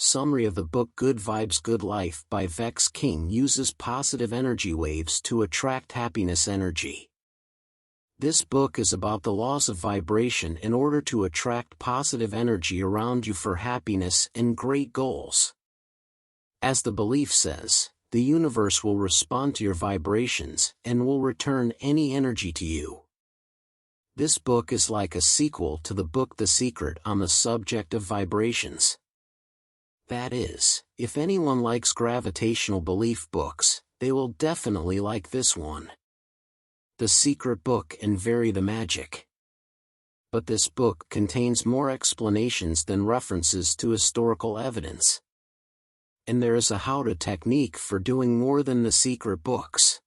Summary of the book Good Vibes Good Life by Vex King uses positive energy waves to attract happiness energy. This book is about the laws of vibration in order to attract positive energy around you for happiness and great goals. As the belief says, the universe will respond to your vibrations and will return any energy to you. This book is like a sequel to the book TheSecret on the subject of vibrations. That is, if anyone likes gravitational belief books, they will definitely like this one. The Secret book and Vary the Magic. But this book contains more explanations than references to historical evidence. And there is a how-to technique for doing more than the Secret books.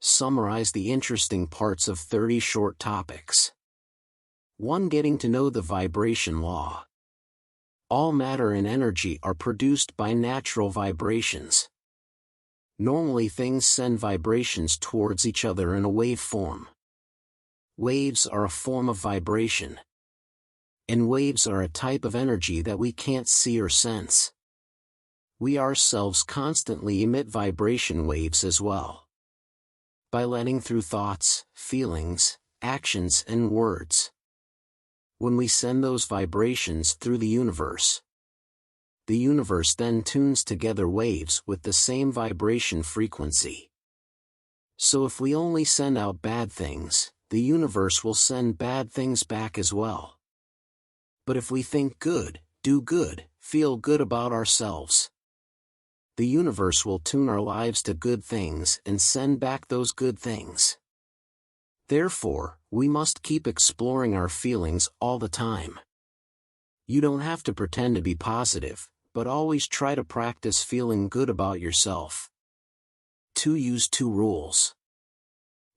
Summarize the interesting parts of 30 short topics. 1. Getting to know the vibration law. All matter and energy are produced by natural vibrations. Normally things send vibrations towards each other in a wave form. Waves are a form of vibration. And waves are a type of energy that we can't see or sense. We ourselves constantly emit vibration waves as well. By letting through thoughts, feelings, actions and words. When we send those vibrations through the universe then tunes together waves with the same vibration frequency. So if we only send out bad things, the universe will send bad things back as well. But if we think good, do good, feel good about ourselves, the universe will tune our lives to good things and send back those good things. Therefore, we must keep exploring our feelings all the time. You don't have to pretend to be positive, but always try to practice feeling good about yourself. 2. Use 2 rules.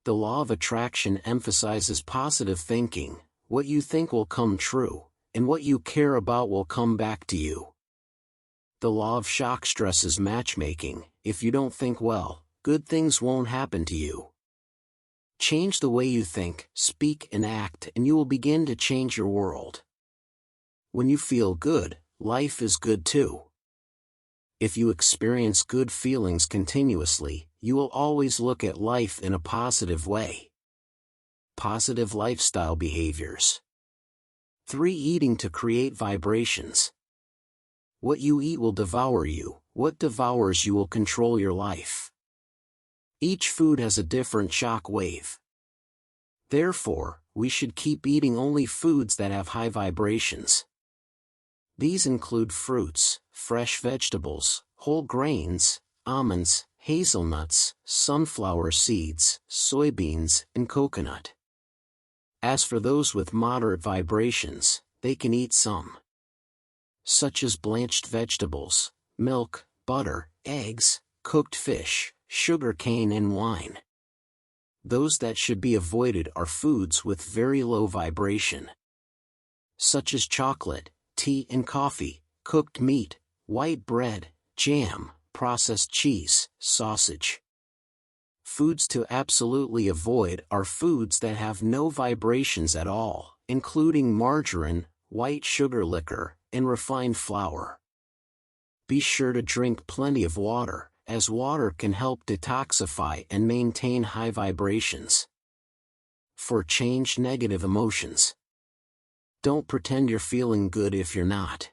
The law of attraction emphasizes positive thinking. What you think will come true, and what you care about will come back to you. The law of shock stresses matchmaking. If you don't think well, good things won't happen to you. Change the way you think, speak and act and you will begin to change your world. When you feel good, life is good too. If you experience good feelings continuously, you will always look at life in a positive way. Positive lifestyle behaviors. 3. Eating to create vibrations. What you eat will devour you. What devours you will control your life. Each food has a different shock wave. Therefore, we should keep eating only foods that have high vibrations. These include fruits, fresh vegetables, whole grains, almonds, hazelnuts, sunflower seeds, soybeans, and coconut. As for those with moderate vibrations, they can eat some, such as blanched vegetables, milk, butter, eggs, cooked fish, sugar cane and wine. Those that should be avoided are foods with very low vibration, such as chocolate, tea and coffee, cooked meat, white bread, jam, processed cheese, sausage. Foods to absolutely avoid are foods that have no vibrations at all, including margarine, white sugar liquor, and refined flour. Be sure to drink plenty of water, as water can help detoxify and maintain high vibrations. 4. Change negative emotions. Don't pretend you're feeling good if you're not.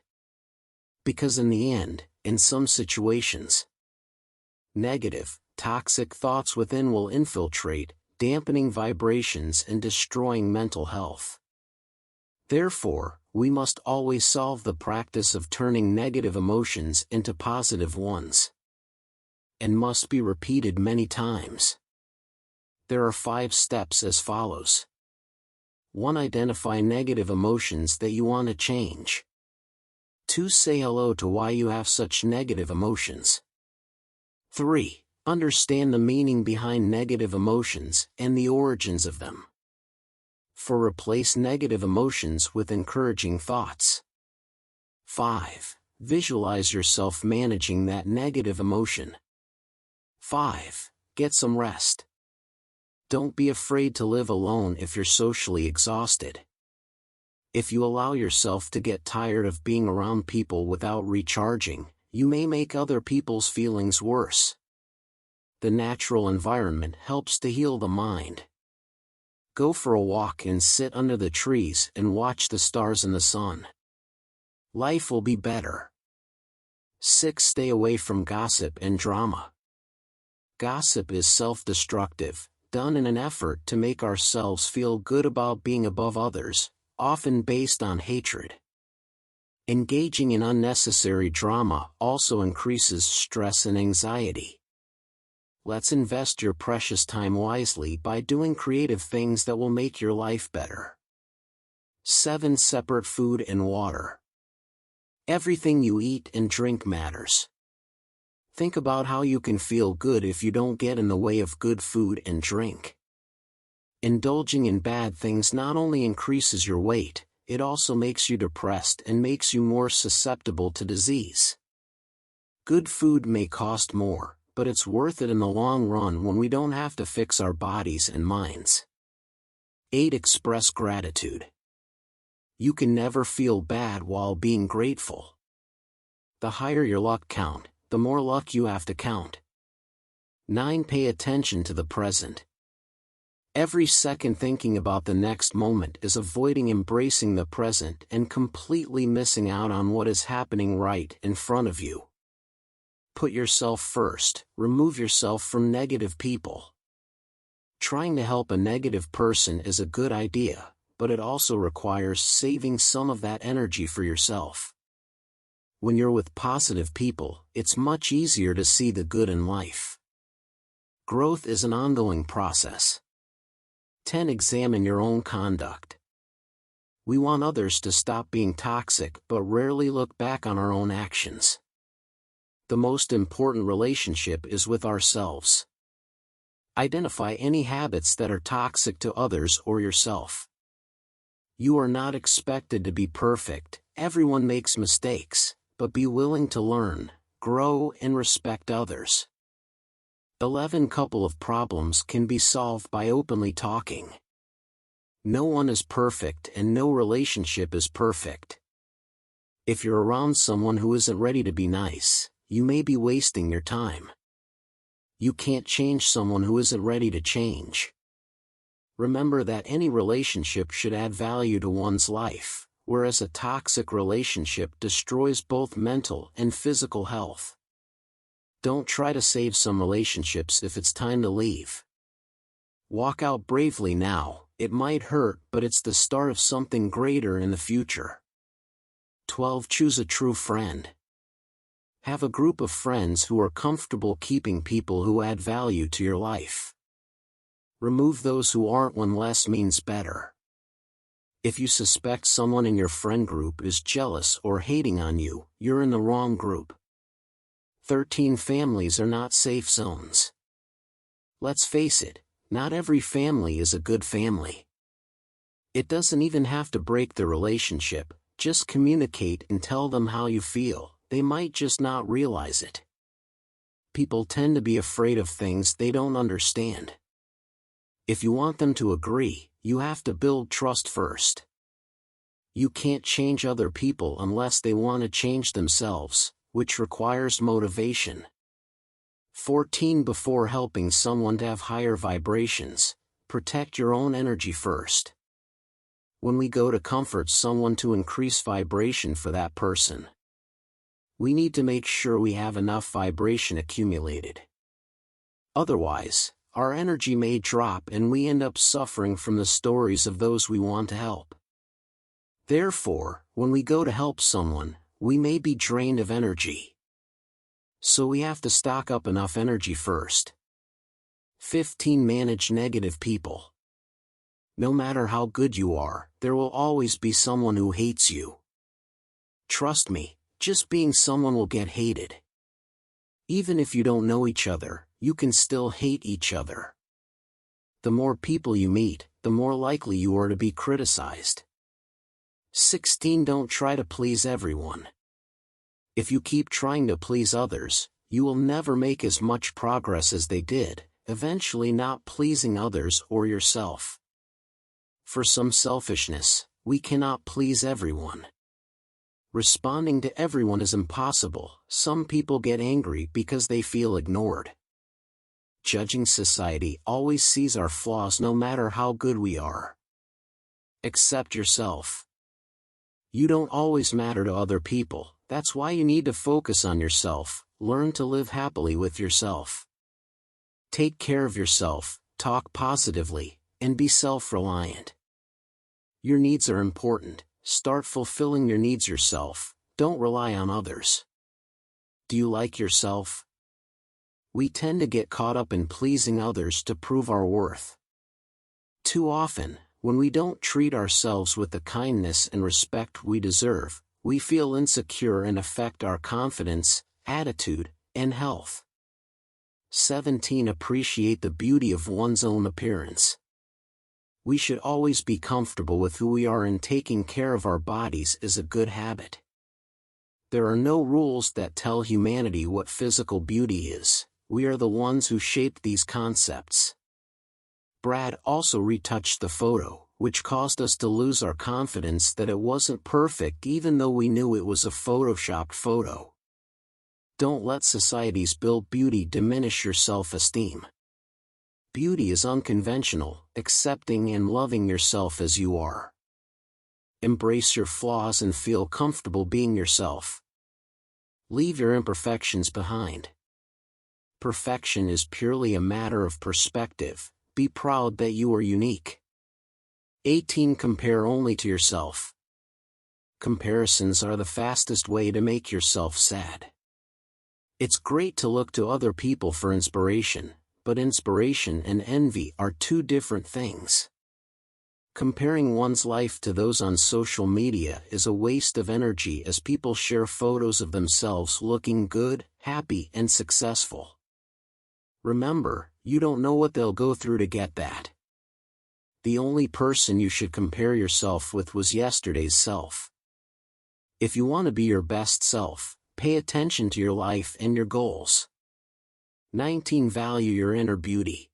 Because in the end, in some situations, negative, toxic thoughts within will infiltrate, dampening vibrations and destroying mental health. Therefore, we must always solve the practice of turning negative emotions into positive ones. And must be repeated many times. There are 5 steps as follows. 1. Identify negative emotions that you want to change. 2. Say hello to why you have such negative emotions. 3. Understand the meaning behind negative emotions and the origins of them. 4. Replace negative emotions with encouraging thoughts. 5. Visualize yourself managing that negative emotion. 5. Get some rest. Don't be afraid to live alone if you're socially exhausted. If you allow yourself to get tired of being around people without recharging, you may make other people's feelings worse. The natural environment helps to heal the mind. Go for a walk and sit under the trees and watch the stars and the sun. Life will be better. 6. Stay away from gossip and drama. Gossip is self-destructive, done in an effort to make ourselves feel good about being above others, often based on hatred. Engaging in unnecessary drama also increases stress and anxiety. Let's invest your precious time wisely by doing creative things that will make your life better. 7. Separate food and water. Everything you eat and drink matters. Think about how you can feel good if you don't get in the way of good food and drink. Indulging in bad things not only increases your weight, it also makes you depressed and makes you more susceptible to disease. Good food may cost more, but it's worth it in the long run when we don't have to fix our bodies and minds. 8. Express gratitude. You can never feel bad while being grateful. The higher your luck count, the more luck you have to count. 9. Pay attention to the present. Every second thinking about the next moment is avoiding embracing the present and completely missing out on what is happening right in front of you. Put yourself first, remove yourself from negative people. Trying to help a negative person is a good idea, but it also requires saving some of that energy for yourself. When you're with positive people, it's much easier to see the good in life. Growth is an ongoing process. 10. Examine your own conduct. We want others to stop being toxic but rarely look back on our own actions. The most important relationship is with ourselves. Identify any habits that are toxic to others or yourself. You are not expected to be perfect, everyone makes mistakes, but be willing to learn, grow and respect others. 11. Couple of problems can be solved by openly talking. No one is perfect and no relationship is perfect. If you're around someone who isn't ready to be nice, you may be wasting your time. You can't change someone who isn't ready to change. Remember that any relationship should add value to one's life, whereas a toxic relationship destroys both mental and physical health. Don't try to save some relationships if it's time to leave. Walk out bravely now, it might hurt but it's the start of something greater in the future. 12. Choose a true friend. Have a group of friends who are comfortable keeping people who add value to your life. Remove those who aren't when less means better. If you suspect someone in your friend group is jealous or hating on you, you're in the wrong group. 13. Families are not safe zones. Let's face it, not every family is a good family. It doesn't even have to break the relationship, just communicate and tell them how you feel. They might just not realize it. People tend to be afraid of things they don't understand. If you want them to agree, you have to build trust first. You can't change other people unless they want to change themselves, which requires motivation. 14. Before helping someone to have higher vibrations, protect your own energy first. When we go to comfort someone to increase vibration for that person, we need to make sure we have enough vibration accumulated. Otherwise, our energy may drop and we end up suffering from the stories of those we want to help. Therefore, when we go to help someone, we may be drained of energy. So we have to stock up enough energy first. 15. Manage negative people. No matter how good you are, there will always be someone who hates you. Trust me. Just being someone will get hated. Even if you don't know each other, you can still hate each other. The more people you meet, the more likely you are to be criticized. 16. Don't try to please everyone. If you keep trying to please others, you will never make as much progress as they did, eventually not pleasing others or yourself. For some selfishness, We cannot please everyone. Responding to everyone is impossible. Some people get angry because they feel ignored. Judging society always sees our flaws no matter how good we are. Accept yourself. You don't always matter to other people, that's why you need to focus on yourself, learn to live happily with yourself. Take care of yourself, talk positively, and be self-reliant. Your needs are important, start fulfilling your needs yourself, don't rely on others. Do you like yourself? We tend to get caught up in pleasing others to prove our worth. Too often, when we don't treat ourselves with the kindness and respect we deserve, we feel insecure and affect our confidence, attitude, and health. 17. Appreciate the beauty of one's own appearance. We should always be comfortable with who we are, and taking care of our bodies is a good habit. There are no rules that tell humanity what physical beauty is, we are the ones who shaped these concepts. Brad also retouched the photo, which caused us to lose our confidence that it wasn't perfect even though we knew it was a photoshopped photo. Don't let society's built beauty diminish your self-esteem. Beauty is unconventional, accepting and loving yourself as you are. Embrace your flaws and feel comfortable being yourself. Leave your imperfections behind. Perfection is purely a matter of perspective. Be proud that you are unique. 18. Compare only to yourself. Comparisons are the fastest way to make yourself sad. It's great to look to other people for inspiration, but inspiration and envy are two different things. Comparing one's life to those on social media is a waste of energy, as people share photos of themselves looking good, happy, and successful. Remember, you don't know what they'll go through to get that. The only person you should compare yourself with was yesterday's self. If you want to be your best self, pay attention to your life and your goals. 19. Value your inner beauty.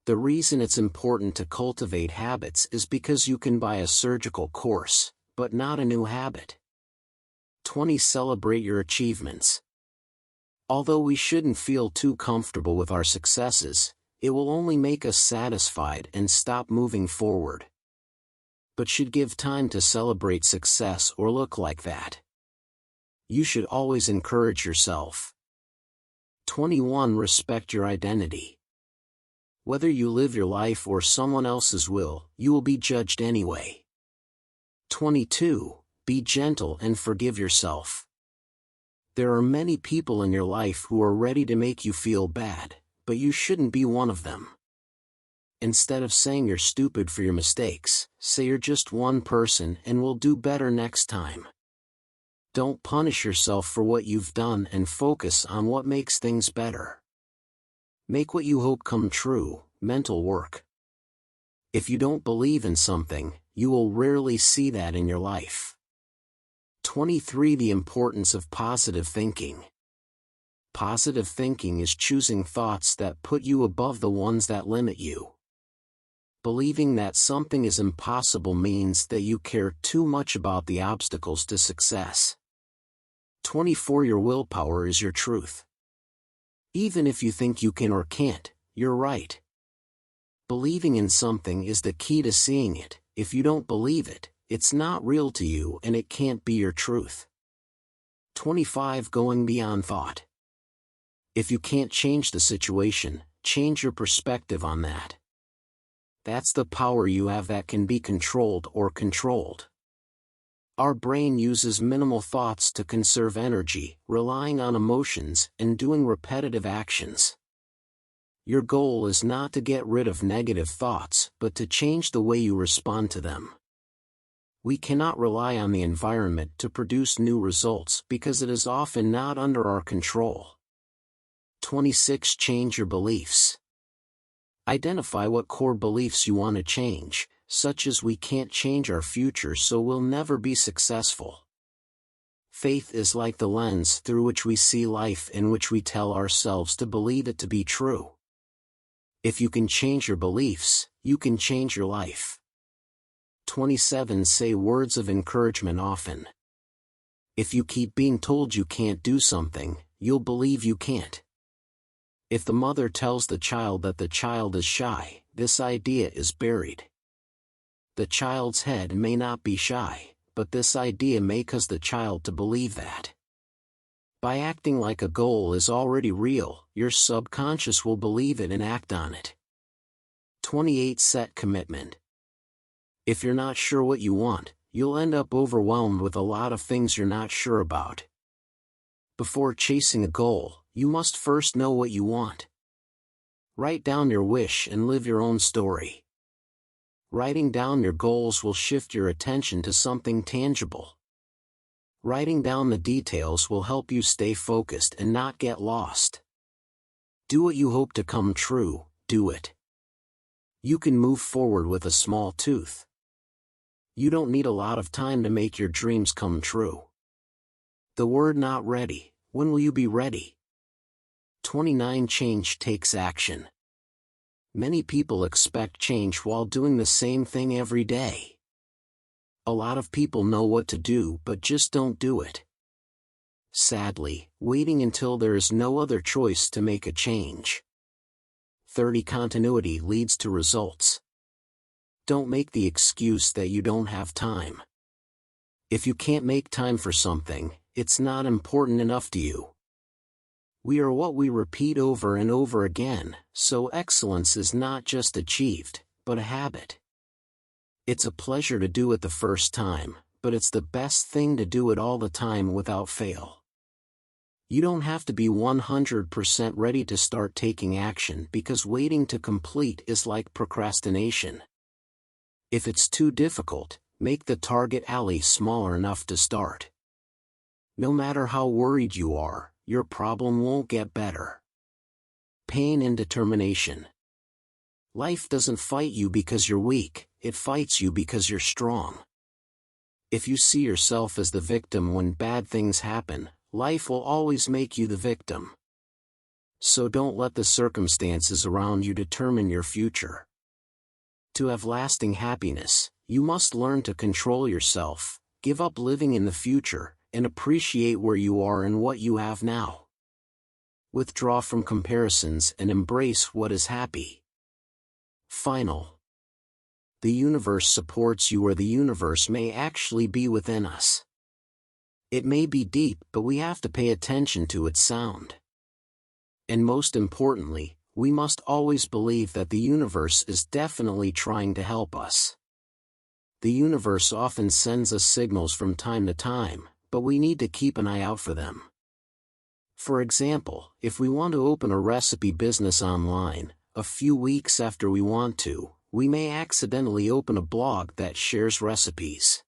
The reason it's important to cultivate habits is because you can buy a surgical course, but not a new habit. 20. Celebrate your achievements. Although we shouldn't feel too comfortable with our successes, it will only make us satisfied and stop moving forward. But should give time to celebrate success or look like that. You should always encourage yourself. 21. Respect your identity. Whether you live your life or someone else's will, you will be judged anyway. 22. Be gentle and forgive yourself. There are many people in your life who are ready to make you feel bad, but you shouldn't be one of them. Instead of saying you're stupid for your mistakes, say you're just one person and will do better next time. Don't punish yourself for what you've done and focus on what makes things better. Make what you hope come true. Mental work. If you don't believe in something, you will rarely see that in your life. 23. The importance of positive thinking. Positive thinking is choosing thoughts that put you above the ones that limit you. Believing that something is impossible means that you care too much about the obstacles to success. 24. Your willpower is your truth. Even if you think you can or can't, you're right. Believing in something is the key to seeing it. If you don't believe it, it's not real to you and it can't be your truth. 25. Going beyond thought. If you can't change the situation, change your perspective on that. That's the power you have that can be controlled or controlled. Our brain uses minimal thoughts to conserve energy, relying on emotions and doing repetitive actions. Your goal is not to get rid of negative thoughts, but to change the way you respond to them. We cannot rely on the environment to produce new results because it is often not under our control. 26. Change your beliefs. Identify what core beliefs you want to change, such as we can't change our future so we'll never be successful. Faith is like the lens through which we see life, in which we tell ourselves to believe it to be true. If you can change your beliefs, you can change your life. 27. Say words of encouragement often. If you keep being told you can't do something, you'll believe you can't. If the mother tells the child that the child is shy, this idea is buried. The child's head may not be shy, but this idea may cause the child to believe that. By acting like a goal is already real, your subconscious will believe it and act on it. 28. Set commitment. If you're not sure what you want, you'll end up overwhelmed with a lot of things you're not sure about. Before chasing a goal, you must first know what you want. Write down your wish and live your own story. Writing down your goals will shift your attention to something tangible. Writing down the details will help you stay focused and not get lost. Do what you hope to come true, do it. You can move forward with a small tooth. You don't need a lot of time to make your dreams come true. The word not ready, when will you be ready? 29. Change takes action. Many people expect change while doing the same thing every day. A lot of people know what to do but just don't do it. Sadly, waiting until there is no other choice to make a change. 30. Continuity leads to results. Don't make the excuse that you don't have time. If you can't make time for something, it's not important enough to you. We are what we repeat over and over again, so excellence is not just achieved, but a habit. It's a pleasure to do it the first time, but it's the best thing to do it all the time without fail. You don't have to be 100% ready to start taking action because waiting to complete is like procrastination. If it's too difficult, make the target alley smaller enough to start. No matter how worried you are, your problem won't get better. Pain and determination. Life doesn't fight you because you're weak, it fights you because you're strong. If you see yourself as the victim when bad things happen, life will always make you the victim. So don't let the circumstances around you determine your future. To have lasting happiness, you must learn to control yourself, give up living in the future, and appreciate where you are and what you have now. Withdraw from comparisons and embrace what is happy. Final. The universe supports you, or the universe may actually be within us. It may be deep, but we have to pay attention to its sound. And most importantly, we must always believe that the universe is definitely trying to help us. The universe often sends us signals from time to time, but we need to keep an eye out for them. For example, if we want to open a recipe business online, a few weeks after we want to, we may accidentally open a blog that shares recipes.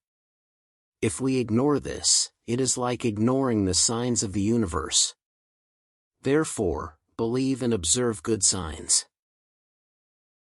If we ignore this, it is like ignoring the signs of the universe. Therefore, believe and observe good signs.